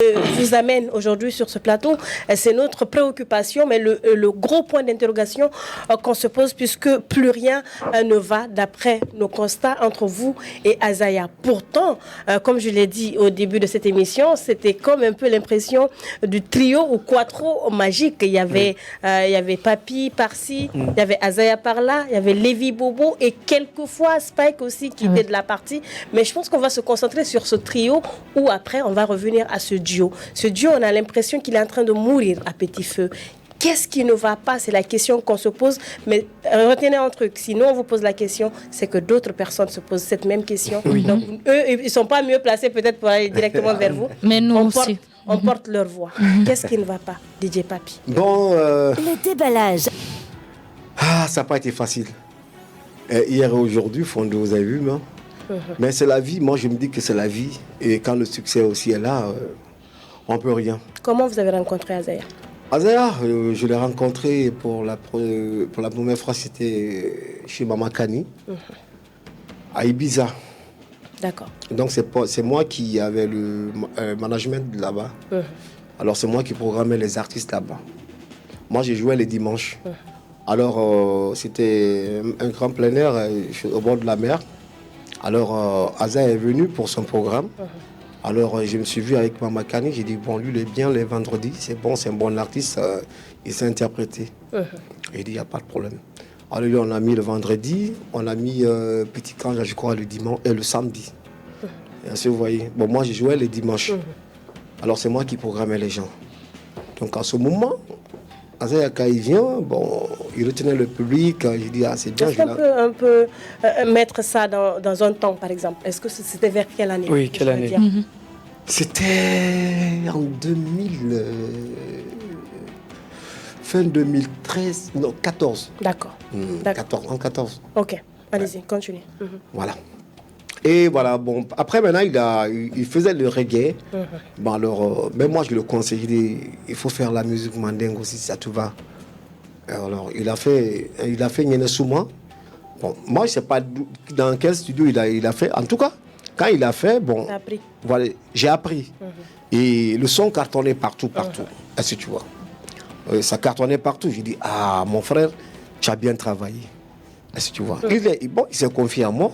vous amène aujourd'hui sur ce plateau, c'est notre préoccupation, mais le gros point d'interrogation qu'on se pose, puisque plus rien ne va d'après nos constats entre vous et Azaya. Pourtant, comme je l'ai dit au début de cette émission, c'était comme un peu l'impression du trio ou quattro magique. Il y avait Papi par-ci, il y avait Azaya par-là, il y avait Lévi Bobo et quelquefois Spike aussi qui était de la partie. Mais je pense qu'on va se concentrer sur ce trio où après on va revenir à ce duo. Ce duo, on a l'impression qu'il est en train de mourir à petit feu. Qu'est-ce qui ne va pas? C'est la question qu'on se pose. Mais retenez un truc, si nous on vous pose la question, c'est que d'autres personnes se posent cette même question. Oui. Donc eux, ils ne sont pas mieux placés peut-être pour aller directement vers vous. Mais nous aussi. On porte leur voix. Qu'est-ce qui ne va pas, DJ Papi? Bon, le déballage. Ça n'a pas été facile. Hier et aujourd'hui, Fondo, vous avez vu, non? Mais c'est la vie. Moi, je me dis que c'est la vie. Et quand le succès aussi est là, on ne peut rien. Comment vous avez rencontré Azaya? Azaya, je l'ai rencontré pour la première fois, c'était chez Mama Kani, à Ibiza. D'accord. Donc c'est moi qui avais le management là-bas. Alors c'est moi qui programmais les artistes là-bas. Moi, je jouais les dimanches. Alors c'était un grand plein air au bord de la mer. Alors Azaya est venu pour son programme. Alors je me suis vu avec Mama Kani, j'ai dit bon, lui il est bien les vendredis, c'est bon, c'est un bon artiste, il s'est interprété. Il dit il n'y a pas de problème. Alors lui on a mis le vendredi, on a mis Petit Kange, je crois, le dimanche et le samedi. Vous voyez, bon moi je jouais les dimanches. Alors c'est moi qui programmais les gens. Donc à ce moment, Azaya quand il vient, bon, il retenait le public, j'ai dit ah c'est bien. Est-ce qu'on peut un peu mettre ça dans un temps par exemple? Est-ce que c'était vers quelle année? Oui, quelle année? C'était en 2000, fin 2013, non 14. D'accord. 14. Ok, allez-y, continuez. Voilà. Et voilà, bon, après maintenant, il faisait le reggae. Bon, alors, même moi, je le conseille, il faut faire la musique mandingue aussi, ça te va. Alors, il a fait Nyene Souma. Bon, moi, je ne sais pas dans quel studio il a fait. En tout cas, quand il a fait, bon, voilà, j'ai appris. Et le son cartonnait partout. Est-ce que tu vois? Ça cartonnait partout. J'ai dit, ah, mon frère, tu as bien travaillé. Est-ce que tu vois? Il s'est confié à moi.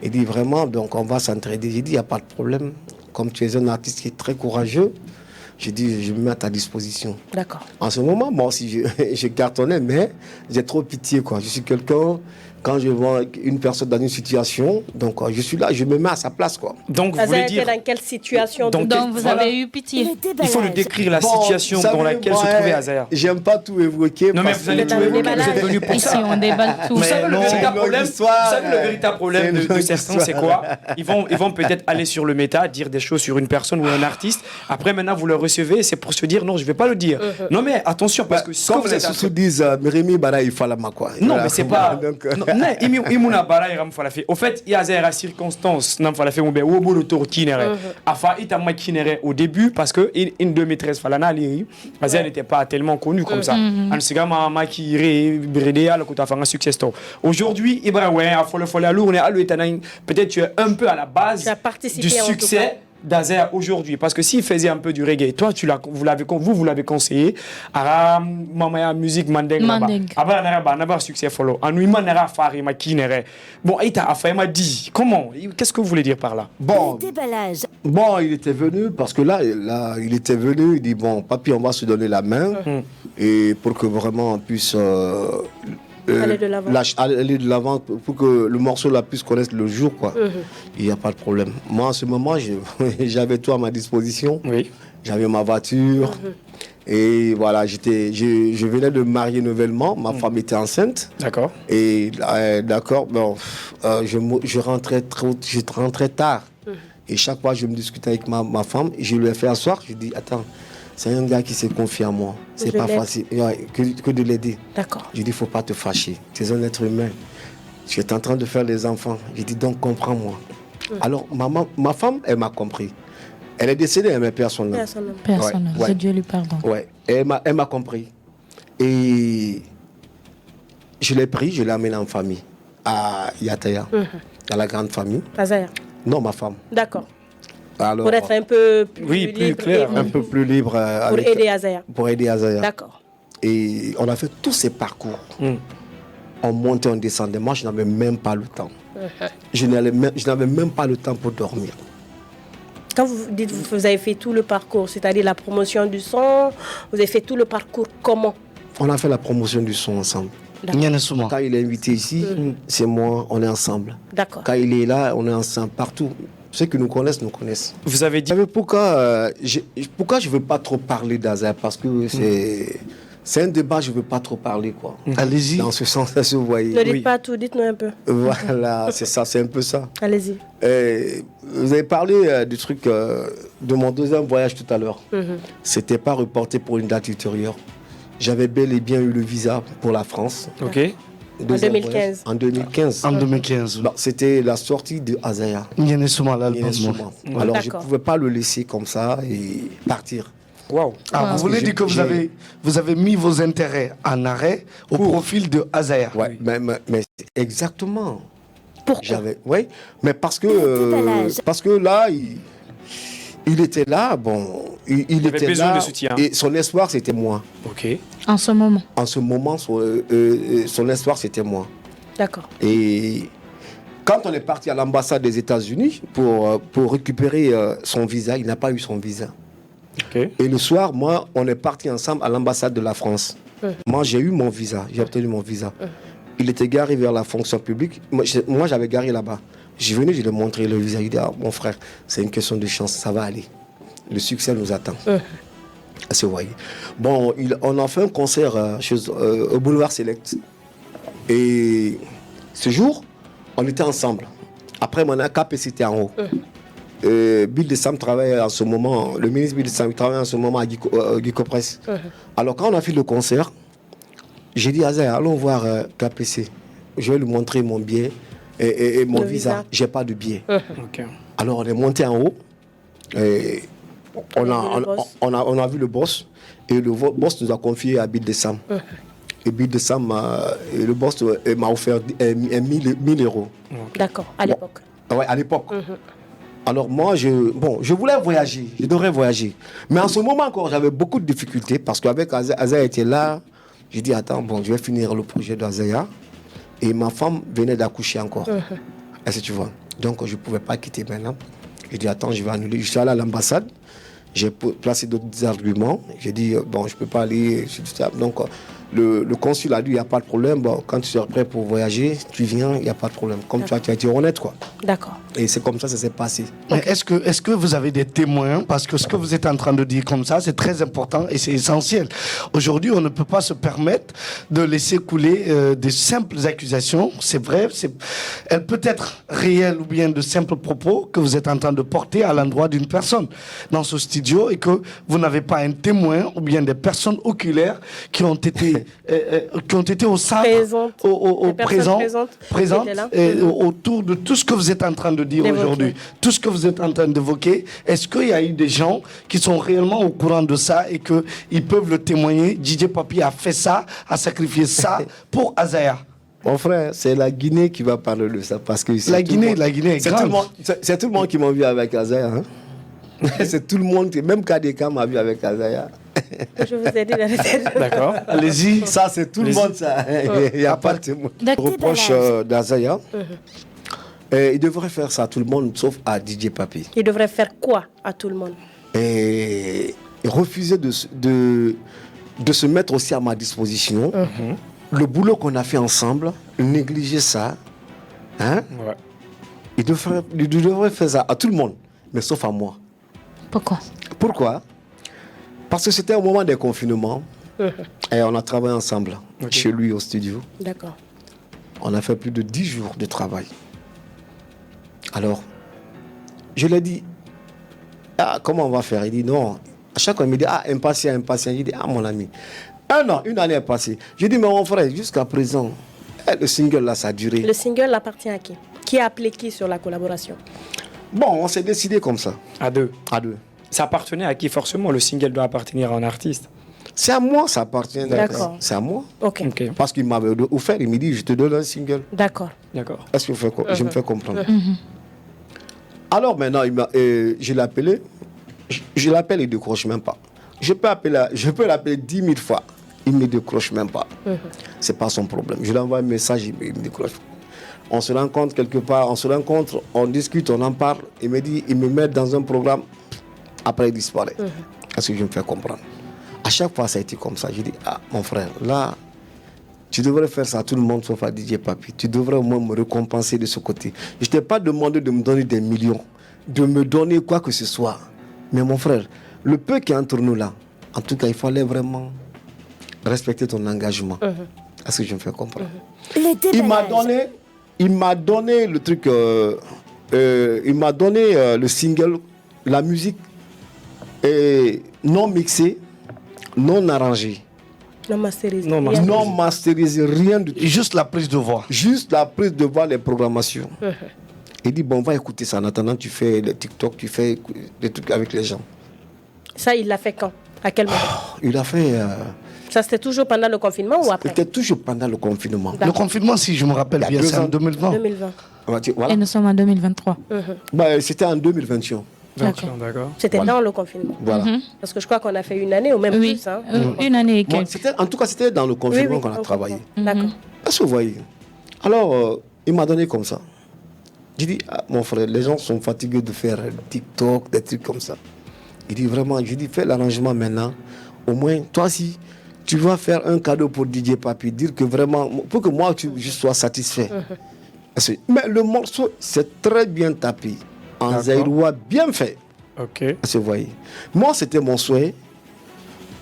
Il dit vraiment, donc on va s'entraider. J'ai dit, il n'y a pas de problème. Comme tu es un artiste qui est très courageux, j'ai dit, je me mets à ta disposition. D'accord. En ce moment, moi aussi, je cartonnais, mais j'ai trop pitié, quoi. Je suis quelqu'un, quand je vois une personne dans une situation, donc je suis là, je me mets à sa place, quoi. Donc, vous voulez dire... Dans quelle situation? Donc vous avez eu pitié. Il faut nous décrire la situation dans laquelle se trouvait Azaya. J'aime pas tout évoquer. Non, mais vous allez tout évoquer, vous êtes venu pour ça. Ici, on déballe tout. Vous savez, le véritable problème de certains, c'est quoi? Ils vont peut-être aller sur le méta, dire des choses sur une personne ou un artiste. Après, maintenant, vous le recevez, c'est pour se dire, non, je ne vais pas le dire. Non, mais attention, parce que comme vous êtes sous disent, Rémi Bara, il faut la quoi. Non, mais c'est pas... Au fait, il y a des circonstances. Au début, parce que une de maîtresses Azaya n'était pas tellement connue comme ça. Aujourd'hui, peut-être tu es un peu à la base du succès d'Azaya aujourd'hui, parce que s'il faisait un peu du reggae, toi vous l'avez conseillé à la musique mandingue succès follow bon il m'a dit comment, qu'est-ce que vous voulez dire par là? Bon, il était venu parce que là il était venu, il dit bon papi, on va se donner la main et pour que vraiment on puisse aller de l'avant pour que le morceau là puisse connaître le jour, quoi. Il n'y a pas de problème. Moi en ce moment j'avais tout à ma disposition. J'avais ma voiture et voilà, je venais de me marier nouvellement, ma femme était enceinte. D'accord. Et d'accord, bon, je rentrais tard. Et chaque fois je me discutais avec ma femme et je lui ai fait asseoir, je dis attends, c'est un gars qui s'est confié à moi. C'est pas facile que de l'aider. D'accord. Je dis, il ne faut pas te fâcher. Tu es un être humain. Tu es en train de faire des enfants. Je dis, donc comprends-moi. Alors, ma femme, elle m'a compris. Elle est décédée, mais personne. Personne. Que Dieu lui pardonne. Ouais. Elle m'a compris. Et je l'ai pris, je l'ai amené en famille, à Yataya, dans la grande famille. Azaya? Non, ma femme. D'accord. Alors, pour être un peu plus libre. Plus clair. Un peu plus libre. Pour aider Azaya. Pour aider Azaya. D'accord. Et on a fait tous ces parcours. On montait, on descendait. Moi, je n'avais même pas le temps. Je n'avais même pas le temps pour dormir. Quand vous dites que vous avez fait tout le parcours, c'est-à-dire la promotion du son, vous avez fait tout le parcours comment? On a fait la promotion du son ensemble. Quand il est invité ici, c'est moi, on est ensemble. D'accord. Quand il est là, on est ensemble partout. Ceux qui nous connaissent, nous connaissent. Vous avez dit... Pourquoi je ne veux pas trop parler d'Azaya? Parce que c'est un débat, je ne veux pas trop parler, quoi. Allez-y. Dans ce sens, vous voyez. Ne dites pas tout, dites-nous un peu. Voilà, c'est ça, c'est un peu ça. Allez-y. Vous avez parlé du truc de mon deuxième voyage tout à l'heure. C'était pas reporté pour une date ultérieure. J'avais bel et bien eu le visa pour la France. Ok. En 2015. En 2015. En 2015. Bon, c'était la sortie de Azaya. Alors je ne pouvais pas le laisser comme ça et partir. Wow. Vous voulez dire que vous avez mis vos intérêts en arrêt au profil de Azaya? Oui, mais exactement. Pourquoi? Oui, mais parce que là, il était là, bon, il était besoin là, de soutien. Et son espoir, c'était moi. Ok. En ce moment? En ce moment, son espoir, c'était moi. D'accord. Et quand on est parti à l'ambassade des États-Unis pour récupérer son visa, il n'a pas eu son visa. Okay. Et le soir, moi, on est parti ensemble à l'ambassade de la France. Moi, j'ai eu mon visa, j'ai obtenu mon visa. Il était garé vers la fonction publique. Moi, j'avais garé là-bas. Je venais, je lui ai montré le visa. Il dit, mon frère, c'est une question de chance, ça va aller. Le succès nous attend. C'est voyez. Bon, on a fait un concert au Boulevard Select. Et ce jour, on était ensemble. Après, mon KPC était en haut. Bill de Sam travaille en ce moment, le ministre Bill de Sam travaille en ce moment à Guico Press. Alors, quand on a fait le concert, j'ai dit, Azaya, allons voir KPC. Je vais lui montrer mon billet et mon visa. J'ai pas de billet. Okay. Alors, on est monté en haut. Et on a vu le boss. Et le boss nous a confié à Bill de Sam. Et Bill de Sam, le boss m'a offert 1000 euros. D'accord, à l'époque. Ouais, à l'époque. Alors moi, je voulais voyager, je devrais voyager. Mais en ce moment encore, j'avais beaucoup de difficultés parce qu'avec Azaya était là. J'ai dit, attends, je vais finir le projet d'Azaya. Et ma femme venait d'accoucher encore. Est-ce que tu vois? Donc, je ne pouvais pas quitter maintenant. J'ai dit, attends, je vais annuler. Je suis allé à l'ambassade. J'ai placé d'autres arguments. J'ai dit, je ne peux pas aller. Donc, le consul a dit, il n'y a pas de problème. Quand tu seras prêt pour voyager, tu viens, il n'y a pas de problème. Comme tu as été honnête, quoi. D'accord. Et c'est comme ça s'est passé. Mais est-ce que vous avez des témoins? Parce que ce que vous êtes en train de dire comme ça, c'est très important et c'est essentiel. Aujourd'hui, on ne peut pas se permettre de laisser couler des simples accusations. C'est vrai, elle peut être réelle ou bien de simples propos que vous êtes en train de porter à l'endroit d'une personne dans ce studio et que vous n'avez pas un témoin ou bien des personnes oculaires qui ont été au centre, présentes autour de tout ce que vous êtes en train de dire aujourd'hui, tout ce que vous êtes en train d'évoquer. Est-ce qu'il y a eu des gens qui sont réellement au courant de ça et qu'ils peuvent le témoigner? DJ Papi a fait ça, a sacrifié ça pour Azaya. Mon frère, c'est la Guinée qui va parler de ça parce que la Guinée est grande. C'est tout le monde qui m'a vu avec Azaya. Hein? C'est tout le monde, même KDK m'a vu avec Azaya. Je vous ai dit d'arrêter. D'accord. Allez-y. Ça, c'est tout le monde, ça. Il n'y a pas de témoin. Reproche d'Azaya. Il devrait faire ça à tout le monde, sauf à DJ Papi. Il devrait faire quoi à tout le monde? Et refuser de se mettre aussi à ma disposition. Le boulot qu'on a fait ensemble, négliger ça. Hein? Ouais. Il devrait faire ça à tout le monde, mais sauf à moi. Pourquoi? Parce que c'était au moment des confinements et on a travaillé ensemble chez lui au studio. D'accord. On a fait plus de 10 jours de travail. Alors, je lui ai dit, comment on va faire? Il dit non. À chaque fois, il me dit, impatient. Il dit, mon ami, une année est passée. Je dis, mais mon frère, jusqu'à présent, le single là, ça a duré. Le single appartient à qui? Qui a appelé qui sur la collaboration? Bon, on s'est décidé comme ça. À deux. Ça appartenait à qui? Forcément, le single doit appartenir à un artiste. C'est à moi, ça appartient. D'accord. C'est à moi. Ok. Parce qu'il m'avait offert, il me dit, je te donne un single. D'accord. Est-ce que je me fais comprendre? Alors maintenant, je l'ai appelé. Je l'appelle, il ne décroche même pas. Je peux l'appeler 10 000 fois. Il ne décroche même pas. Ce n'est pas son problème. Je lui envoie un message, il me décroche. On se rencontre quelque part, on discute, on en parle. Il me dit, il me met dans un programme. Après, il disparaît. Est-ce que je me fais comprendre? À chaque fois, ça a été comme ça. Je dis, mon frère, là, tu devrais faire ça à tout le monde sauf à DJ Papi. Tu devrais au moins me récompenser de ce côté. Je ne t'ai pas demandé de me donner des millions, de me donner quoi que ce soit. Mais mon frère, le peu qui est entre nous là, en tout cas, il fallait vraiment respecter ton engagement. Est-ce que je me fais comprendre? Il m'a donné le truc, il m'a donné le single, la musique non mixée, non arrangée. Non masterisé. Non masterisé, rien du tout. Juste la prise de voix. Juste la prise de voix, les programmations. Il dit, bon, on va écouter ça. En attendant, tu fais les TikTok, tu fais des trucs avec les gens. Ça, il l'a fait quand? À quel moment? Il a fait... Ça, c'était toujours pendant le confinement ou après? C'était toujours pendant le confinement. Le confinement, si je me rappelle bien, c'est en 2020. 2020. Voilà. Et nous sommes en 2023. C'était en 2021. D'accord. C'était dans le confinement. Voilà. Parce que je crois qu'on a fait une année ou même plus. Hein. Une année et quelques. En tout cas, c'était dans le confinement qu'on a travaillé. D'accord. Est-ce que vous voyez? Alors, il m'a donné comme ça. J'ai dit, mon frère, les gens sont fatigués de faire TikTok, des trucs comme ça. Il dit vraiment, j'ai dit, fais l'arrangement maintenant. Au moins, toi, si tu vas faire un cadeau pour DJ Papi, dire que vraiment, pour que moi, je sois satisfait. Mais le morceau, c'est très bien tapé. En zaïrois, bien fait. Ok. Vous voyez. Moi, c'était mon souhait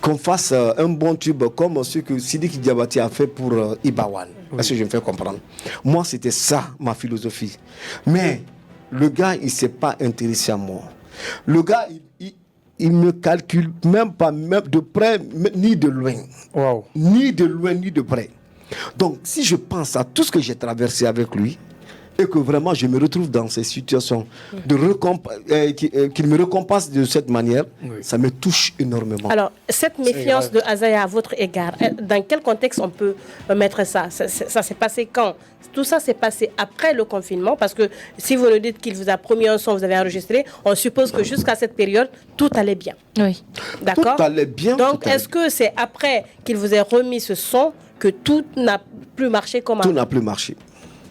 qu'on fasse un bon tube comme ce que Sidiki Diabati a fait pour Ibawan. Est-ce que je me fais comprendre? Moi, c'était ça, ma philosophie. Mais le gars, il ne s'est pas intéressé à moi. Le gars, il me calcule même pas, même de près, ni de loin. Wow. Ni de loin, ni de près. Donc, si je pense à tout ce que j'ai traversé avec lui, et que vraiment je me retrouve dans ces situations qu'il me récompense de cette manière, ça me touche énormément. Alors, cette méfiance de Azaya à votre égard, dans quel contexte on peut mettre ça? Ça s'est passé quand? Tout ça s'est passé après le confinement, parce que si vous nous dites qu'il vous a promis un son, vous avez enregistré, on suppose que jusqu'à cette période, tout allait bien. Oui. D'accord? Tout allait bien. Donc, est-ce que c'est après qu'il vous ait remis ce son que tout n'a plus marché comme avant? Tout n'a plus marché.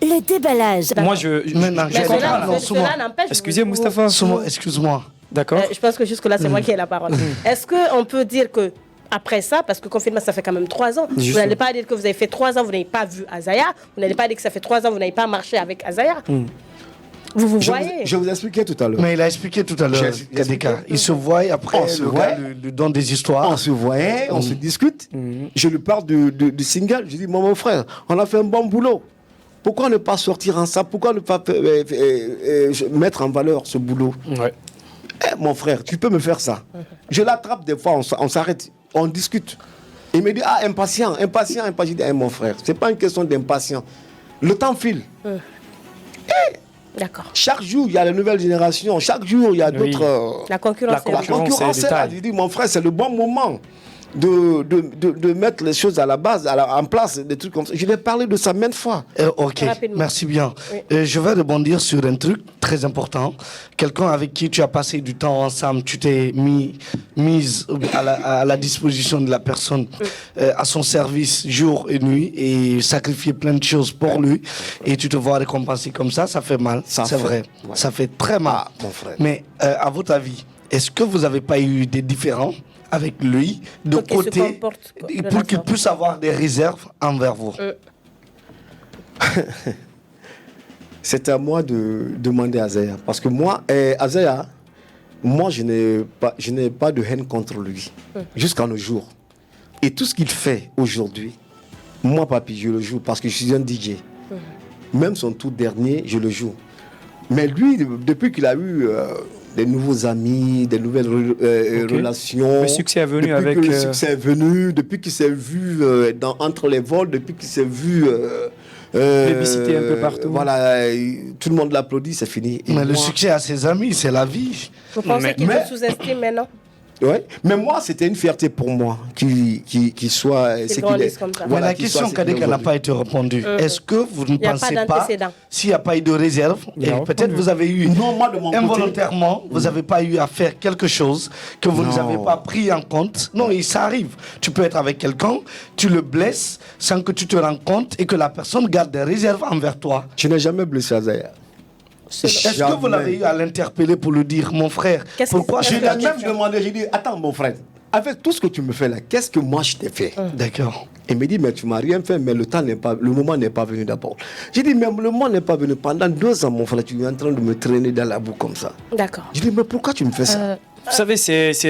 Le déballage. Moi, cela n'empêche. Excusez, Moustapha. Excuse-moi. D'accord. Je pense que jusque-là, c'est moi qui ai la parole. Est-ce qu'on peut dire que après ça, parce que le confinement, ça fait quand même 3 ans, vous n'allez pas dire que vous avez fait 3 ans, vous n'avez pas vu Azaya, vous n'allez pas dire que ça fait 3 ans, vous n'avez pas marché avec Azaya. Vous voyez. Je vous expliquais tout à l'heure. Mais il a expliqué tout à l'heure, Kadeka. Il se voit et après, le don des histoires. On se voyait, on se discute. Je lui parle du single. Je dis, mon frère, on a fait un bon boulot. Pourquoi ne pas sortir ensemble? Pourquoi ne pas mettre en valeur ce boulot? Mon frère, tu peux me faire ça. Je l'attrape des fois, on s'arrête, on discute. Il me dit, impatient. Je dis, mon frère, ce n'est pas une question d'impatient. Le temps file. D'accord. Chaque jour, il y a la nouvelle génération. Chaque jour, il y a d'autres... La concurrence est là. Je dis, mon frère, c'est le bon moment de mettre les choses à la base, en place, des trucs comme ça. Je vais parler de ça maintes fois. Ok, merci bien. Je vais rebondir sur un truc très important. Quelqu'un avec qui tu as passé du temps ensemble, tu t'es mise à la disposition de la personne, à son service jour et nuit, et sacrifier plein de choses pour lui, et tu te vois récompensé comme ça fait mal. C'est vrai. Ouais. Ça fait très mal. Mon frère. Mais à votre avis, est-ce que vous n'avez pas eu des différends avec lui de côté pour qu'il puisse avoir des réserves envers vous? C'est à moi de demander à Azaya. Parce que moi, Azaya, je n'ai pas de haine contre lui. Jusqu'à nos jours. Et tout ce qu'il fait aujourd'hui, moi, Papi, je le joue parce que je suis un DJ. Même son tout dernier, je le joue. Mais lui, depuis qu'il a eu... des nouveaux amis, des nouvelles relations. Le succès est venu Le succès est venu, depuis qu'il s'est vu entre les vols, depuis qu'il s'est vu... plébiscité un peu partout. Voilà, tout le monde l'applaudit, c'est fini. Mais le succès a ses amis, c'est la vie. Vous pensez qu'il vous sous-estime maintenant? Ouais. Mais moi, c'était une fierté pour moi qu'il soit... Mais la question, Kadek, n'a pas été répondue. Est-ce que vous ne pensez pas, s'il n'y a pas eu de réserve, et peut-être vous avez eu, involontairement, vous n'avez pas eu à faire quelque chose que vous n'avez pas pris en compte? Non, ça arrive. Tu peux être avec quelqu'un, tu le blesses sans que tu te rends compte et que la personne garde des réserves envers toi. Je n'ai jamais blessé Azaya. Est-ce que vous l'avez eu à l'interpeller pour lui dire, mon frère, pourquoi je l'ai même demandé, j'ai dit, attends mon frère, avec tout ce que tu me fais là, qu'est-ce que moi je t'ai fait? D'accord. Il me dit, mais tu m'as rien fait, mais le moment n'est pas venu d'abord. J'ai dit, mais le moment n'est pas venu. Pendant 2 ans, mon frère, tu es en train de me traîner dans la boue comme ça. D'accord. J'ai dit, mais pourquoi tu me fais ça? Vous savez, c'est